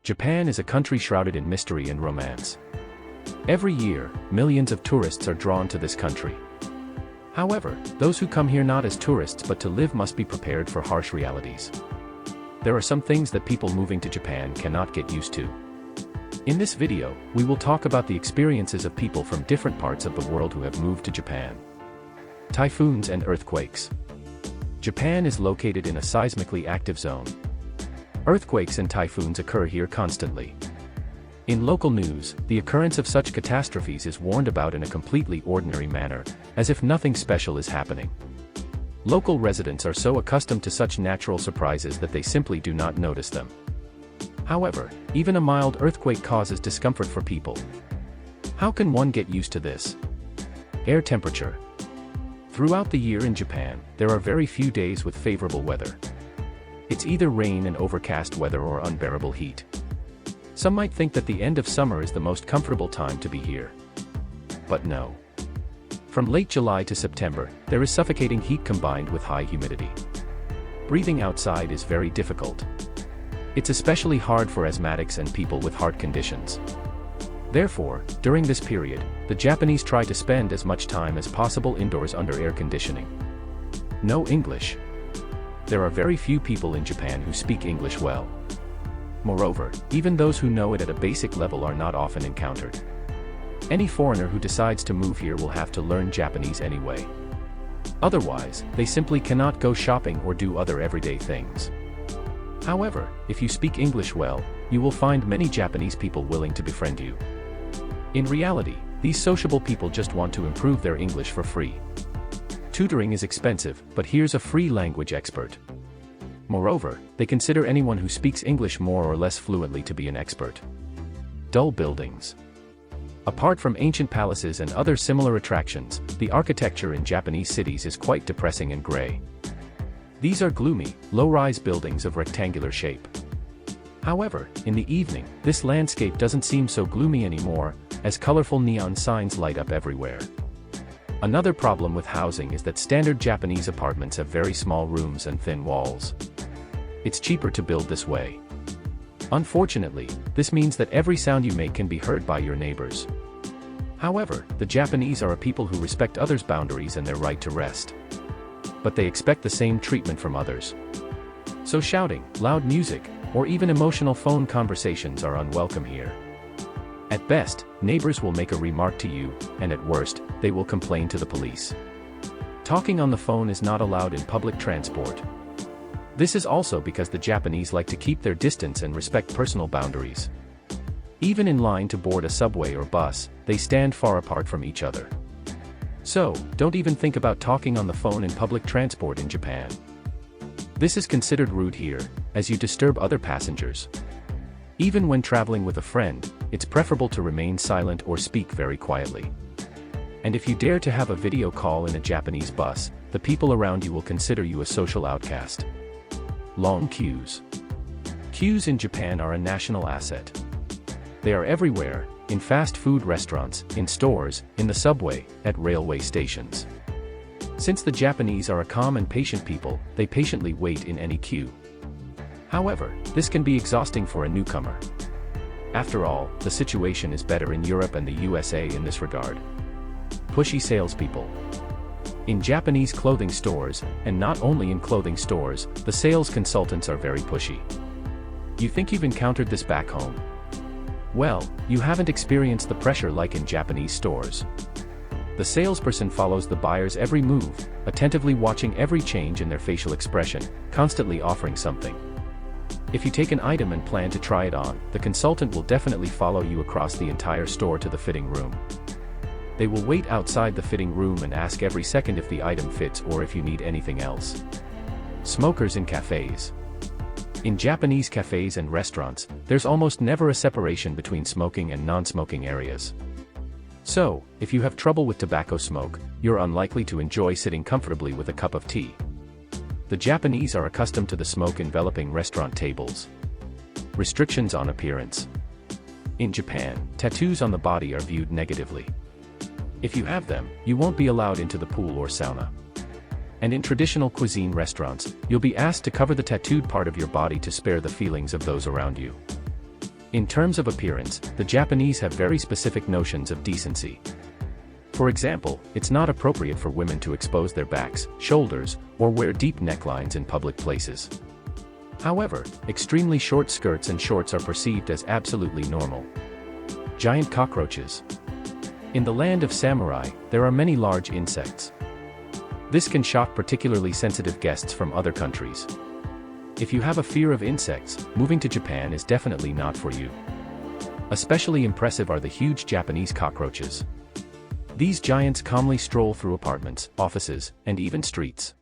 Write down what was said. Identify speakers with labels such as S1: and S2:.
S1: Japan is a country shrouded in mystery and romance. Every year, millions of tourists are drawn to this country. However, those who come here not as tourists but to live must be prepared for harsh realities. There are some things that people moving to Japan cannot get used to. In this video, we will talk about the experiences of people from different parts of the world who have moved to Japan. Typhoons and earthquakes. Japan is located in a seismically active zone. Earthquakes and typhoons occur here constantly. In local news, the occurrence of such catastrophes is warned about in a completely ordinary manner, as if nothing special is happening. Local residents are so accustomed to such natural surprises that they simply do not notice them. However, even a mild earthquake causes discomfort for people. How can one get used to this? Air temperature. Throughout the year in Japan, there are very few days with favorable weather. It's either rain and overcast weather or unbearable heat. Some might think that the end of summer is the most comfortable time to be here. But no. From late July to September, there is suffocating heat combined with high humidity. Breathing outside is very difficult. It's especially hard for asthmatics and people with heart conditions. Therefore, during this period, the Japanese try to spend as much time as possible indoors under air conditioning. No English. There are very few people in Japan who speak English well. Moreover, even those who know it at a basic level are not often encountered. Any foreigner who decides to move here will have to learn Japanese anyway. Otherwise, they simply cannot go shopping or do other everyday things. However, if you speak English well, you will find many Japanese people willing to befriend you. In reality, these sociable people just want to improve their English for free. Tutoring is expensive, but here's a free language expert. Moreover, they consider anyone who speaks English more or less fluently to be an expert. Dull buildings. Apart from ancient palaces and other similar attractions, the architecture in Japanese cities is quite depressing and gray. These are gloomy, low-rise buildings of rectangular shape. However, in the evening, this landscape doesn't seem so gloomy anymore, as colorful neon signs light up everywhere. Another problem with housing is that standard Japanese apartments have very small rooms and thin walls. It's cheaper to build this way. Unfortunately, this means that every sound you make can be heard by your neighbors. However, the Japanese are a people who respect others' boundaries and their right to rest. But they expect the same treatment from others. So shouting, loud music, or even emotional phone conversations are unwelcome here. At best, neighbors will make a remark to you, and at worst, they will complain to the police. Talking on the phone is not allowed in public transport. This is also because the Japanese like to keep their distance and respect personal boundaries. Even in line to board a subway or bus, they stand far apart from each other. So, don't even think about talking on the phone in public transport in Japan. This is considered rude here, as you disturb other passengers. Even when traveling with a friend, it's preferable to remain silent or speak very quietly. And if you dare to have a video call in a Japanese bus, the people around you will consider you a social outcast. Long queues. Queues in Japan are a national asset. They are everywhere, in fast food restaurants, in stores, in the subway, at railway stations. Since the Japanese are a calm and patient people, they patiently wait in any queue. However, this can be exhausting for a newcomer. After all, the situation is better in Europe and the USA in this regard. Pushy salespeople. In Japanese clothing stores, and not only in clothing stores, the sales consultants are very pushy. You think you've encountered this back home? Well, you haven't experienced the pressure like in Japanese stores. The salesperson follows the buyer's every move, attentively watching every change in their facial expression, constantly offering something. If you take an item and plan to try it on, the consultant will definitely follow you across the entire store to the fitting room. They will wait outside the fitting room and ask every second if the item fits or if you need anything else. Smokers in cafes. In Japanese cafes and restaurants, there's almost never a separation between smoking and non-smoking areas. So, if you have trouble with tobacco smoke, you're unlikely to enjoy sitting comfortably with a cup of tea. The Japanese are accustomed to the smoke enveloping restaurant tables. Restrictions on appearance. In Japan, tattoos on the body are viewed negatively. If you have them, you won't be allowed into the pool or sauna. And in traditional cuisine restaurants, you'll be asked to cover the tattooed part of your body to spare the feelings of those around you. In terms of appearance, the Japanese have very specific notions of decency. For example, it's not appropriate for women to expose their backs, shoulders, or wear deep necklines in public places. However, extremely short skirts and shorts are perceived as absolutely normal. Giant cockroaches. In the land of samurai, there are many large insects. This can shock particularly sensitive guests from other countries. If you have a fear of insects, moving to Japan is definitely not for you. Especially impressive are the huge Japanese cockroaches. These giants calmly stroll through apartments, offices, and even streets.